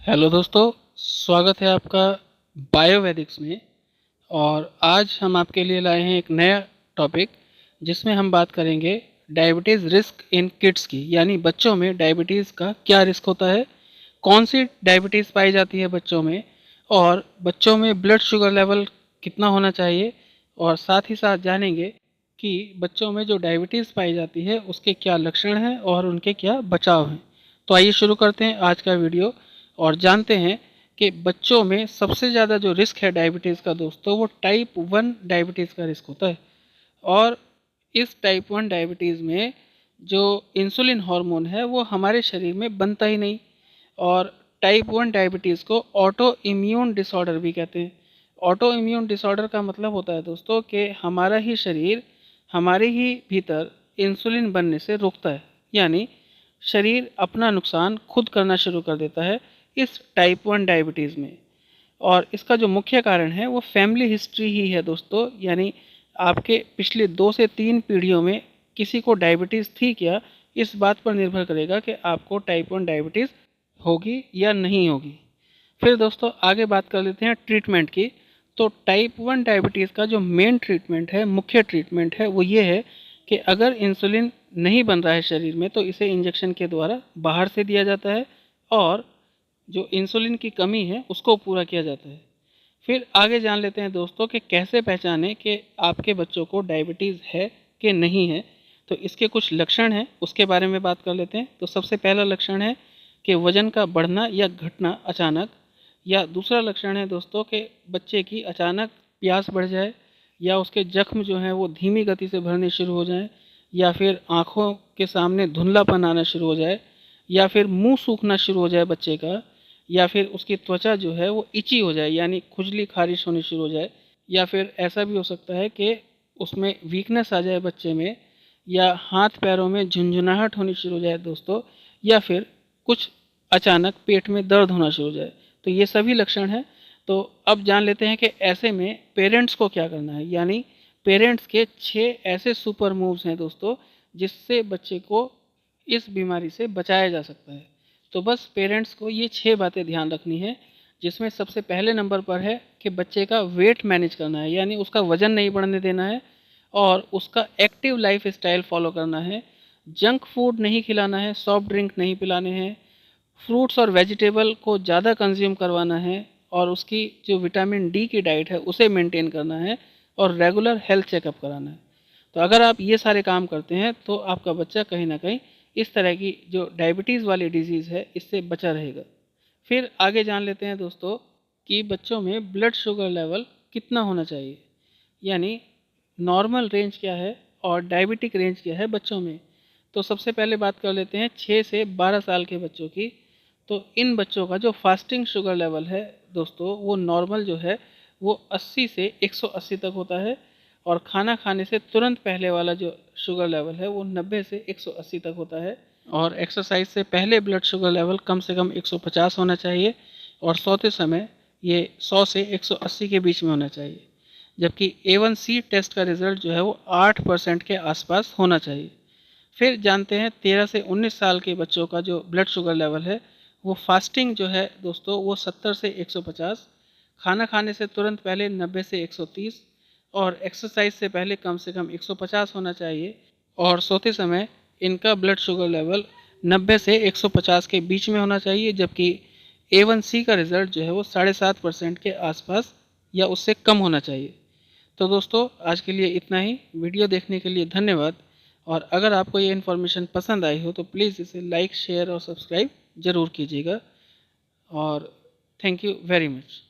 Hello दोस्तों, स्वागत है आपका बायोवैदिक्स में। और आज हम आपके लिए लाए हैं एक नया टॉपिक जिसमें हम बात करेंगे डायबिटीज़ रिस्क इन किड्स की, यानी बच्चों में डायबिटीज़ का क्या रिस्क होता है, कौन सी डायबिटीज़ पाई जाती है बच्चों में, और बच्चों में ब्लड शुगर लेवल कितना होना चाहिए। और साथ ही साथ जानेंगे कि बच्चों में जो डायबिटीज़ पाई जाती है उसके क्या लक्षण हैं और उनके क्या बचाव हैं। तो आइए शुरू करते हैं आज का वीडियो और जानते हैं कि बच्चों में सबसे ज़्यादा जो रिस्क है डायबिटीज़ का दोस्तों, वो टाइप 1 डायबिटीज़ का रिस्क होता है। और इस टाइप 1 डायबिटीज़ में जो इंसुलिन हार्मोन है वो हमारे शरीर में बनता ही नहीं। और टाइप 1 डायबिटीज़ को ऑटो इम्यून डिसऑर्डर भी कहते हैं। ऑटो इम्यून डिसऑर्डर का मतलब होता है दोस्तों कि हमारा ही शरीर हमारे ही भीतर इंसुलिन बनने से रोकता है, यानी शरीर अपना नुकसान खुद करना शुरू कर देता है इस टाइप 1 डायबिटीज़ में। और इसका जो मुख्य कारण है वो फैमिली हिस्ट्री ही है दोस्तों, यानी आपके पिछले 2 से 3 पीढ़ियों में किसी को डायबिटीज़ थी क्या, इस बात पर निर्भर करेगा कि आपको टाइप 1 डायबिटीज़ होगी या नहीं होगी। फिर दोस्तों आगे बात कर लेते हैं ट्रीटमेंट की। तो टाइप 1 डायबिटीज़ का जो मेन ट्रीटमेंट है, मुख्य ट्रीटमेंट है, वो ये है कि अगर इंसुलिन नहीं बन रहा है शरीर में तो इसे इंजेक्शन के द्वारा बाहर से दिया जाता है और जो इंसुलिन की कमी है उसको पूरा किया जाता है। फिर आगे जान लेते हैं दोस्तों कि कैसे पहचानें कि आपके बच्चों को डायबिटीज़ है कि नहीं है। तो इसके कुछ लक्षण हैं, उसके बारे में बात कर लेते हैं। तो सबसे पहला लक्षण है कि वज़न का बढ़ना या घटना अचानक, या दूसरा लक्षण है दोस्तों कि बच्चे की अचानक प्यास बढ़ जाए, या उसके जख्म जो हैं वो धीमी गति से भरने शुरू हो जाएं, या फिर आँखों के सामने धुंधलापन आना शुरू हो जाए, या फिर मुंह सूखना शुरू हो जाए बच्चे का, या फिर उसकी त्वचा जो है वो इची हो जाए, यानी खुजली खारिश होनी शुरू हो जाए, या फिर ऐसा भी हो सकता है कि उसमें वीकनेस आ जाए बच्चे में, या हाथ पैरों में झुंझुनाहट होनी शुरू हो जाए दोस्तों, या फिर कुछ अचानक पेट में दर्द होना शुरू हो जाए। तो ये सभी लक्षण हैं। तो अब जान लेते हैं कि ऐसे में पेरेंट्स को क्या करना है, यानी पेरेंट्स के 6 ऐसे सुपर मूव्स हैं दोस्तों जिससे बच्चे को इस बीमारी से बचाया जा सकता है। तो बस पेरेंट्स को ये 6 बातें ध्यान रखनी है, जिसमें सबसे पहले नंबर पर है कि बच्चे का वेट मैनेज करना है, यानी उसका वज़न नहीं बढ़ने देना है और उसका एक्टिव लाइफ स्टाइल फॉलो करना है। जंक फूड नहीं खिलाना है, सॉफ्ट ड्रिंक नहीं पिलाने हैं, फ्रूट्स और वेजिटेबल को ज़्यादा कंज्यूम करवाना है, और उसकी जो विटामिन डी की डाइट है उसे मेंटेन करना है, और रेगुलर हेल्थ चेकअप कराना है। तो अगर आप ये सारे काम करते हैं तो आपका बच्चा कहीं ना कहीं इस तरह की जो डायबिटीज़ वाली डिजीज़ है इससे बचा रहेगा। फिर आगे जान लेते हैं दोस्तों कि बच्चों में ब्लड शुगर लेवल कितना होना चाहिए, यानी नॉर्मल रेंज क्या है और डायबिटिक रेंज क्या है बच्चों में। तो सबसे पहले बात कर लेते हैं 6 से 12 साल के बच्चों की। तो इन बच्चों का जो फास्टिंग शुगर लेवल है दोस्तों, वो नॉर्मल जो है वो 80 से 180 तक होता है, और खाना खाने से तुरंत पहले वाला जो शुगर लेवल है वो 90 से 180 तक होता है। और एक्सरसाइज से पहले ब्लड शुगर लेवल कम से कम 150 होना चाहिए, और सोते समय ये 100 से 180 के बीच में होना चाहिए। जबकि A1C टेस्ट का रिज़ल्ट जो है वो 8% के आसपास होना चाहिए। फिर जानते हैं 13 से 19 साल के बच्चों का जो ब्लड शुगर लेवल है, वो फास्टिंग जो है दोस्तों वो 70 से 150, खाना खाने से तुरंत पहले 90 से 130, और एक्सरसाइज से पहले कम से कम 150 होना चाहिए, और सोते समय इनका ब्लड शुगर लेवल 90 से 150 के बीच में होना चाहिए। जबकि A1C का रिज़ल्ट जो है वो 7.5% के आसपास या उससे कम होना चाहिए। तो दोस्तों आज के लिए इतना ही। वीडियो देखने के लिए धन्यवाद। और अगर आपको ये इन्फॉर्मेशन पसंद आई हो तो प्लीज़ इसे लाइक, शेयर और सब्सक्राइब ज़रूर कीजिएगा। और थैंक यू वेरी मच।